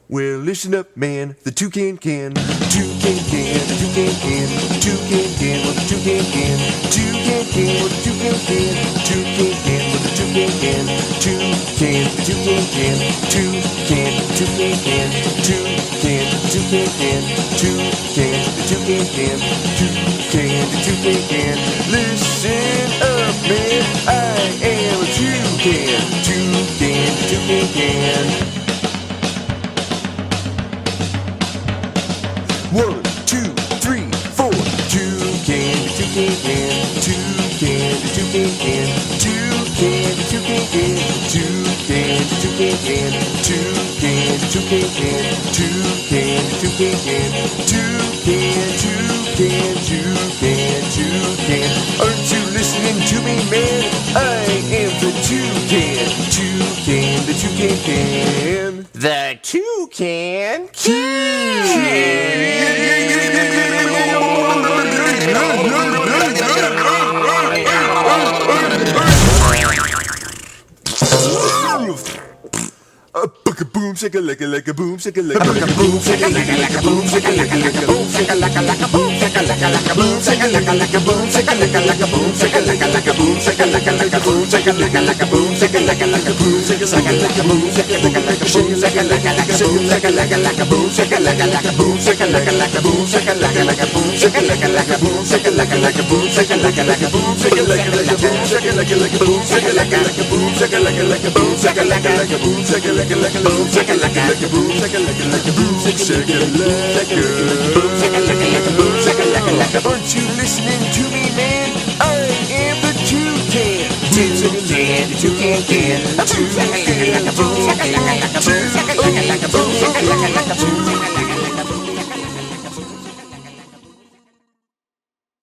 Well, listen up, man, the toucan can. Toucan can, the toucan can. Toucan can, well, the toucan can. Toucan can, well, the toucan can. Toucan can, well, the toucan can. Toucan, the toucan can. Toucan, the toucan can. Toucan, the toucan can. Toucan, the toucan can. Toucan, the toucan can. Listen up, man, I am a toucan. Toucan, the toucan can. 1, 2, 3, 4. Toucan, the toucan can. Toucan, the toucan can. Toucan, the toucan can. Toucan, the toucan can. Toucan, the toucan can. Toucan, the toucan can. Toucan, toucan, toucan, toucan. Aren't you listening to me, man? I am the toucan. Toucan, the toucan can. The toucan Boom, shaka laka laka boom, shaka laka laka boom, shaka laka laka boom, shaka laka laka boom, shaka laka laka boom, shaka laka laka boom, shaka laka laka boom, shaka laka laka boom, shaka laka laka boom, shaka laka laka boom, shaka laka laka boom, shaka laka laka boom, shaka laka boom, shaka laka laka boom, shaka laka laka boom, shaka laka laka boom, shaka laka laka boom, shaka laka laka boom, shaka laka laka boom, shaka laka laka boom, shaka laka laka boom, shaka laka laka boom, shaka laka laka boom, shaka laka laka boom, shaka laka laka boom, shaka laka laka boom, shaka laka laka boom, shaka laka laka boom, shaka laka laka boom, shaka laka laka boom, shaka laka boom, shaka laka laka. Aren't you listening to me, man? I am the toucan. Toucan, the toucan can. Toucan, the toucan can. Toucan, the toucan can.